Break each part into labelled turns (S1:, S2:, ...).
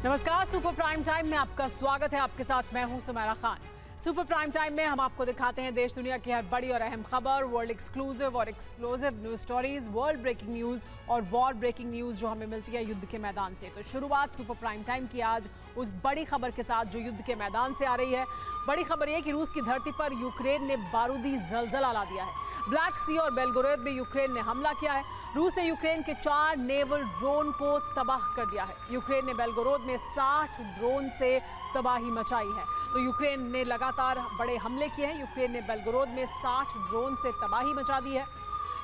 S1: नमस्कार, super prime time में आपका स्वागत है। आपके साथ मैं हूं Sumaira Khan. Super prime time में हम आपको दिखाते हैं देश दुनिया की हर बड़ी और अहम खबर, वर्ल्ड एक्सक्लूसिव और explosive news stories, world breaking news और वॉर ब्रेकिंग न्यूज जो हमें मिलती है युद्ध के मैदान से। तो शुरुआत सुपर प्राइम टाइम की आज उस बड़ी खबर के साथ जो युद्ध के मैदान से आ रही है। बड़ी खबर यह कि रूस की धरती पर यूक्रेन ने बारूदी जलजला ला दिया है। ब्लैक सी और बेलगोरोद में यूक्रेन ने हमला किया है। रूस ने यूक्रेन के 4 नेवल ड्रोन को तबाह कर दिया है। यूक्रेन ने बेलगोरोद में 60 ड्रोन से तबाही मचाई है। तो यूक्रेन ने लगातार बड़े हमले किए हैं। यूक्रेन ने बेलगोरोद में 60 ड्रोन से तबाही मचा दी है।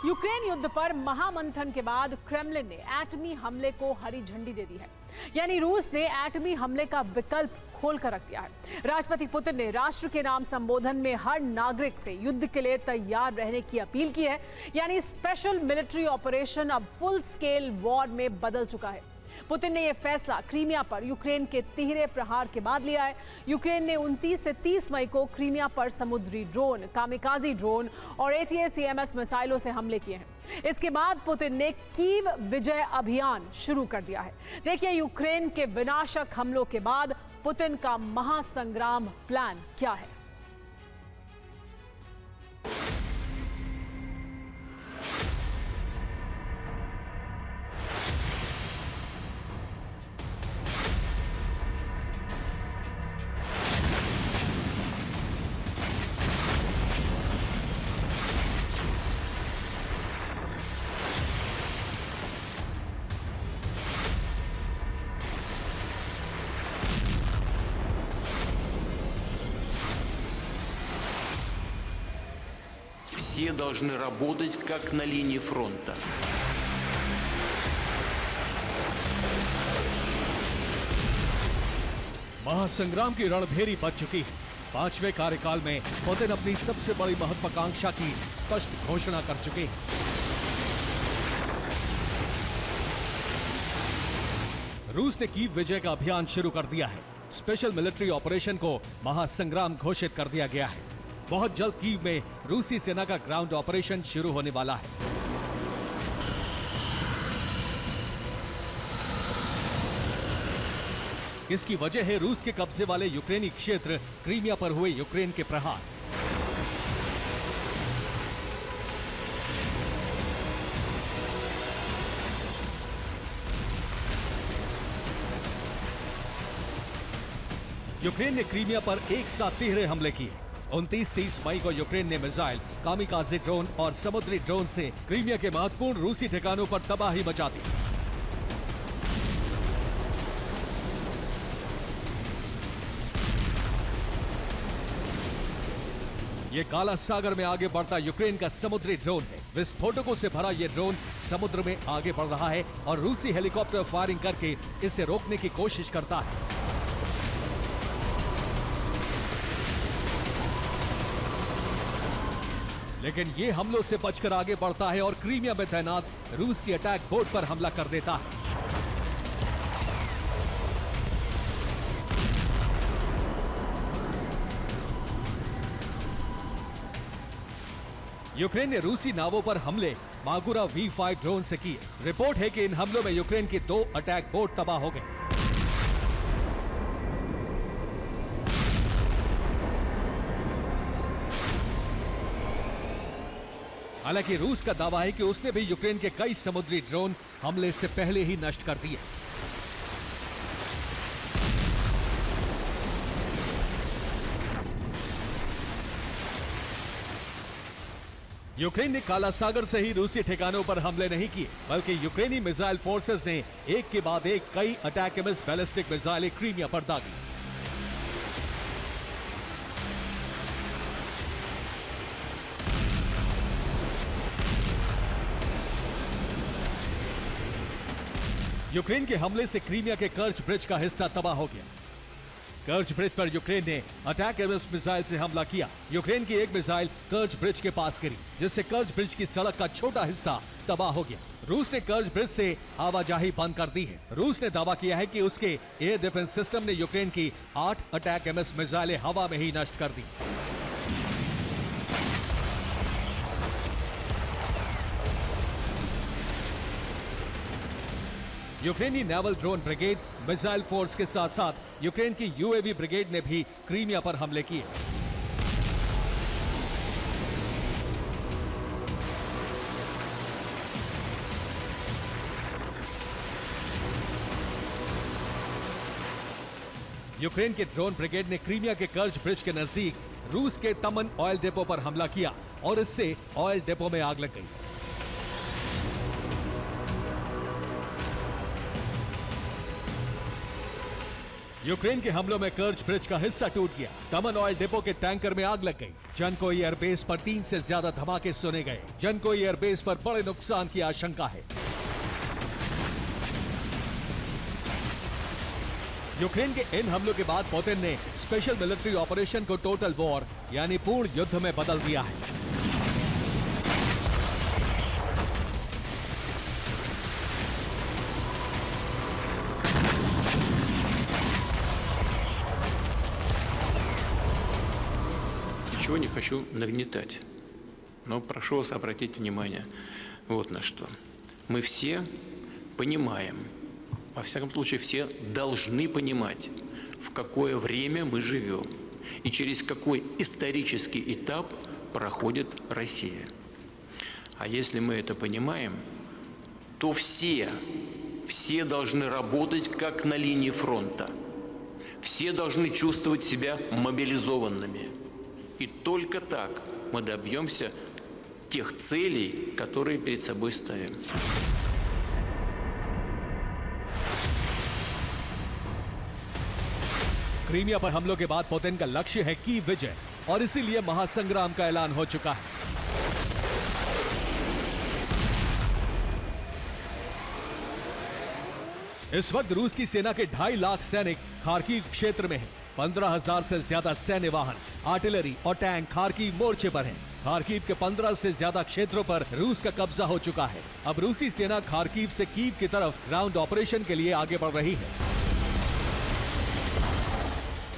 S1: यूक्रेन युद्ध पर महामंथन के बाद क्रेमलिन ने एटमी हमले को हरी झंडी दे दी है। यानी रूस ने एटमी हमले का विकल्प खोल कर रख दिया है। राष्ट्रपति पुतिन ने राष्ट्र के नाम संबोधन में हर नागरिक से युद्ध के लिए तैयार रहने की अपील की है। यानी स्पेशल मिलिट्री ऑपरेशन अब फुल स्केल वॉर में बदल चुका है। पुतिन ने यह फैसला क्रीमिया पर यूक्रेन के तिहरे प्रहार के बाद लिया है। यूक्रेन ने 29 से 30 मई को क्रीमिया पर समुद्री ड्रोन, कामिकाजी ड्रोन और ATACMS मिसाइलों से हमले किए हैं। इसके बाद पुतिन ने कीव विजय अभियान शुरू कर दिया है। देखिए यूक्रेन के विनाशक हमलों के बाद पुतिन का महासंग्राम प्लान क्या है।
S2: Все должны работать как на линии фронта.
S3: महासंग्राम की रणभेरी बच चुकी है। 5वें कार्यकाल में पुतिन अपनी सबसे बड़ी महत्वाकांक्षा की स्पष्ट घोषणा कर चुके हैं। रूस ने कीव विजय का अभियान शुरू कर दिया है। स्पेशल मिलिट्री ऑपरेशन को महासंग्राम घोषित कर दिया गया है। बहुत जल्द कीव में रूसी सेना का ग्राउंड ऑपरेशन शुरू होने वाला है। इसकी वजह है रूस के कब्जे वाले यूक्रेनी क्षेत्र क्रीमिया पर हुए यूक्रेन के प्रहार। यूक्रेन ने क्रीमिया पर एक साथ तिहरे हमले किए। 29-30 मई को यूक्रेन ने मिसाइल, कामिकाजी ड्रोन और समुद्री ड्रोन से क्रीमिया के महत्वपूर्ण रूसी ठिकानों पर तबाही मचा दी। ये काला सागर में आगे बढ़ता यूक्रेन का समुद्री ड्रोन है। विस्फोटकों से भरा ये ड्रोन समुद्र में आगे बढ़ रहा है और रूसी हेलीकॉप्टर फायरिंग करके इसे रोकने की कोशिश करता है। लेकिन ये हमलों से बचकर आगे बढ़ता है और क्रीमिया में तैनात रूस की अटैक बोट पर हमला कर देता है। यूक्रेन ने रूसी नावों पर हमले मागुरा V5 ड्रोन से किए। रिपोर्ट है कि इन हमलों में यूक्रेन की 2 अटैक बोट तबाह हो गए। हालांकि रूस का दावा है कि उसने भी यूक्रेन के कई समुद्री ड्रोन हमले से पहले ही नष्ट कर दिए। यूक्रेन ने काला सागर से ही रूसी ठिकानों पर हमले नहीं किए, बल्कि यूक्रेनी मिसाइल फोर्सेस ने एक के बाद एक कई अटैकम्स बैलिस्टिक मिसाइलें क्रीमिया पर दागी। यूक्रेन के हमले से क्रीमिया के कर्च ब्रिज का हिस्सा तबाह हो गया। कर्च ब्रिज पर यूक्रेन ने अटैकम्स मिसाइल से हमला किया। यूक्रेन की एक मिसाइल कर्च ब्रिज के पास गिरी, जिससे कर्च ब्रिज की सड़क का छोटा हिस्सा तबाह हो गया। रूस ने कर्च ब्रिज से आवाजाही बंद कर दी है। रूस ने दावा किया है कि उसके एयर डिफेंस सिस्टम ने यूक्रेन की 8 अटैकम्स मिसाइलें हवा में ही नष्ट कर दी। यूक्रेनी naval drone brigade, missile force के साथ साथ यूक्रेन की यूएवी ब्रिगेड ने भी क्रीमिया पर हमले किए। यूक्रेन के ड्रोन ब्रिगेड ने क्रीमिया के कर्च ब्रिज के नजदीक रूस के तमन ऑयल डिपो पर हमला किया और इससे ऑयल डिपो में आग लग गई। यूक्रेन के हमलों में कर्च ब्रिज का हिस्सा टूट गया। तमन ऑयल डिपो के टैंकर में आग लग गई। जनको एयरबेस पर 3 से ज्यादा धमाके सुने गए। जनको एयरबेस पर बड़े नुकसान की आशंका है। यूक्रेन के इन हमलों के बाद पुतिन ने स्पेशल मिलिट्री ऑपरेशन को टोटल वॉर यानी पूर्ण युद्ध में बदल दिया है।
S2: Ничего не хочу нагнетать, но прошу вас обратить внимание вот на что. Мы все понимаем, во всяком случае все должны понимать, в какое время мы живем и через какой исторический этап проходит Россия. А если мы это понимаем, то все должны работать как на линии фронта. Все должны чувствовать себя мобилизованными. И только так мы добьемся тех целей, которые перед собой ставим.
S3: क्रीमिया पर हमलों के बाद पुतिन का लक्ष्य है कीव विजय और इसीलिए महासंग्राम का ऐलान हो चुका है। इस वक्त रूस की सेना के 2.5 लाख सैनिक खार्किव क्षेत्र में हैं। 15,000 से ज्यादा सैन्य वाहन, आर्टिलरी और टैंक खार्किव मोर्चे पर हैं। खार्किव के 15 से ज्यादा क्षेत्रों पर रूस का कब्जा हो चुका है। अब रूसी सेना खार्किव से कीव की तरफ ग्राउंड ऑपरेशन के लिए आगे बढ़ रही है।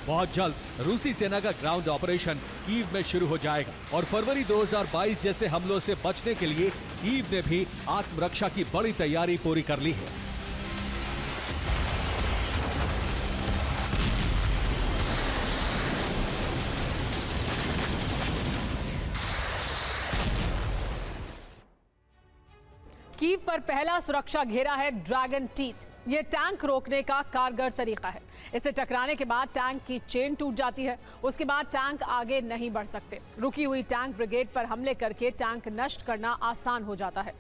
S3: बहुत जल्द रूसी सेना का ग्राउंड ऑपरेशन कीव में शुरू हो जाएगा और फरवरी 2022 जैसे हमलों से बचने के लिए कीव ने भी आत्मरक्षा की बड़ी तैयारी पूरी कर ली है।
S1: कीव पर पहला सुरक्षा घेरा है ड्रैगन टीथ। ये टैंक रोकने का कारगर तरीका है। इसे टकराने के बाद टैंक की चेन टूट जाती है। उसके बाद टैंक आगे नहीं बढ़ सकते। रुकी हुई टैंक ब्रिगेड पर हमले करके टैंक नष्ट करना आसान हो जाता है।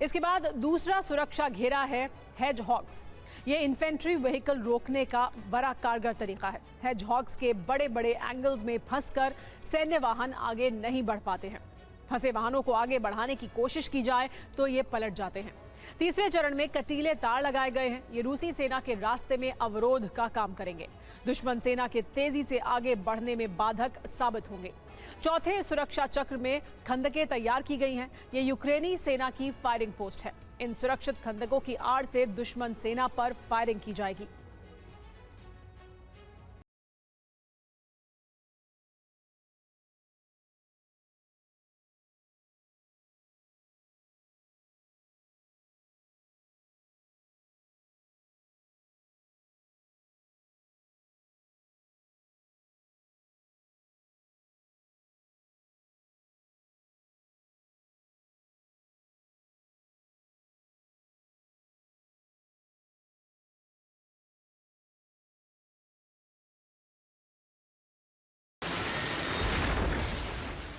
S1: इसके बाद दूसरा सुरक्षा घेरा है हेजहॉग्स। ये इन्फेंट्री व्हीकल रोकने का बड़ा कारगर तरीका है। हेजहॉग्स के बड़े बड़े एंगल्स में फंसकर सैन्य वाहन आगे नहीं बढ़ पाते हैं। फंसे वाहनों को आगे बढ़ाने की कोशिश की जाए तो ये पलट जाते हैं। तीसरे चरण में कटीले तार लगाए गए हैं। ये रूसी सेना के रास्ते में अवरोध का काम करेंगे। दुश्मन सेना के तेजी से आगे बढ़ने में बाधक साबित होंगे। चौथे सुरक्षा चक्र में खंदकें तैयार की गई हैं। ये यूक्रेनी सेना की फायरिंग पोस्ट है। इन सुरक्षित खंदकों की आड़ से दुश्मन सेना पर फायरिंग की जाएगी।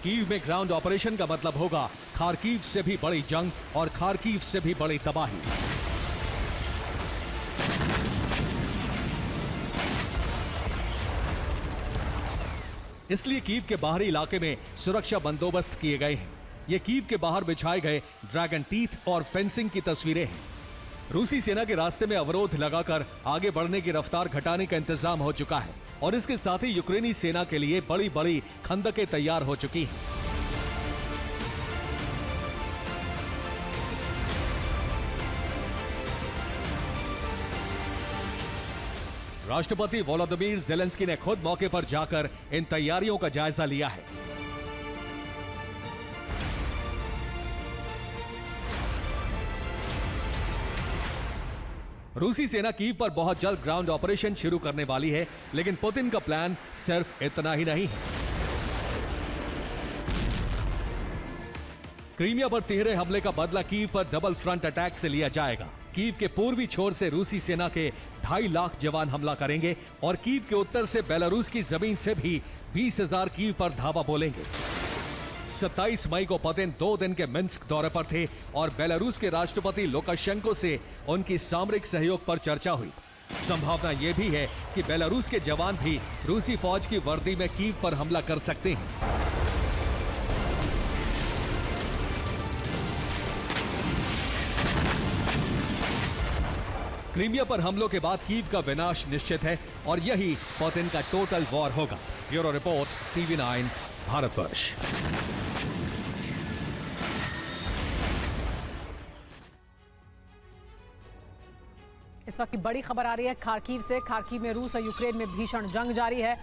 S3: कीव में ग्राउंड ऑपरेशन का मतलब होगा खार्किव से भी बड़ी जंग और खार्किव से भी बड़ी तबाही। इसलिए कीव के बाहरी इलाके में सुरक्षा बंदोबस्त किए गए हैं। ये कीव के बाहर बिछाए गए ड्रैगन टीथ और फेंसिंग की तस्वीरें हैं। रूसी सेना के रास्ते में अवरोध लगाकर आगे बढ़ने की रफ्तार घटाने का इंतजाम हो चुका है और इसके साथ ही यूक्रेनी सेना के लिए बड़ी बड़ी खंदकें तैयार हो चुकी हैं। राष्ट्रपति वोलोदिमीर ज़ेलेंस्की ने खुद मौके पर जाकर इन तैयारियों का जायजा लिया है। रूसी सेना कीव पर बहुत जल्द ग्राउंड ऑपरेशन शुरू करने वाली है, लेकिन पुतिन का प्लान सिर्फ इतना ही नहीं है। क्रीमिया पर तिहरे हमले का बदला कीव पर डबल फ्रंट अटैक से लिया जाएगा। कीव के पूर्वी छोर से रूसी सेना के 2.5 लाख जवान हमला करेंगे और कीव के उत्तर से बेलारूस की जमीन से भी 20,000 कीव पर धावा बोलेंगे। 27 मई को पुतिन 2 दिन के मिन्स्क दौरे पर थे और बेलारूस के राष्ट्रपति लुकाशेंको से उनकी सामरिक सहयोग पर चर्चा हुई। संभावना यह भी है कि बेलारूस के जवान भी रूसी फौज की वर्दी में कीव पर हमला कर सकते हैं। क्रीमिया पर हमलों के बाद कीव का विनाश निश्चित है और यही पुतिन का टोटल वॉर होगा। Bureau report, TV9 Bharatvarsh.
S1: इस वक्त की बड़ी खबर आ रही है खार्किव से। खार्किव में रूस और यूक्रेन में भीषण जंग जारी है।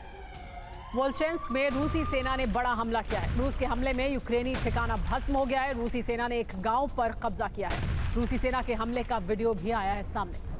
S1: वोल्चेंस्क में रूसी सेना ने बड़ा हमला किया है। रूस के हमले में यूक्रेनी ठिकाना भस्म हो गया है। रूसी सेना ने एक गांव पर कब्जा किया है। रूसी सेना के हमले का वीडियो भी आया है सामने।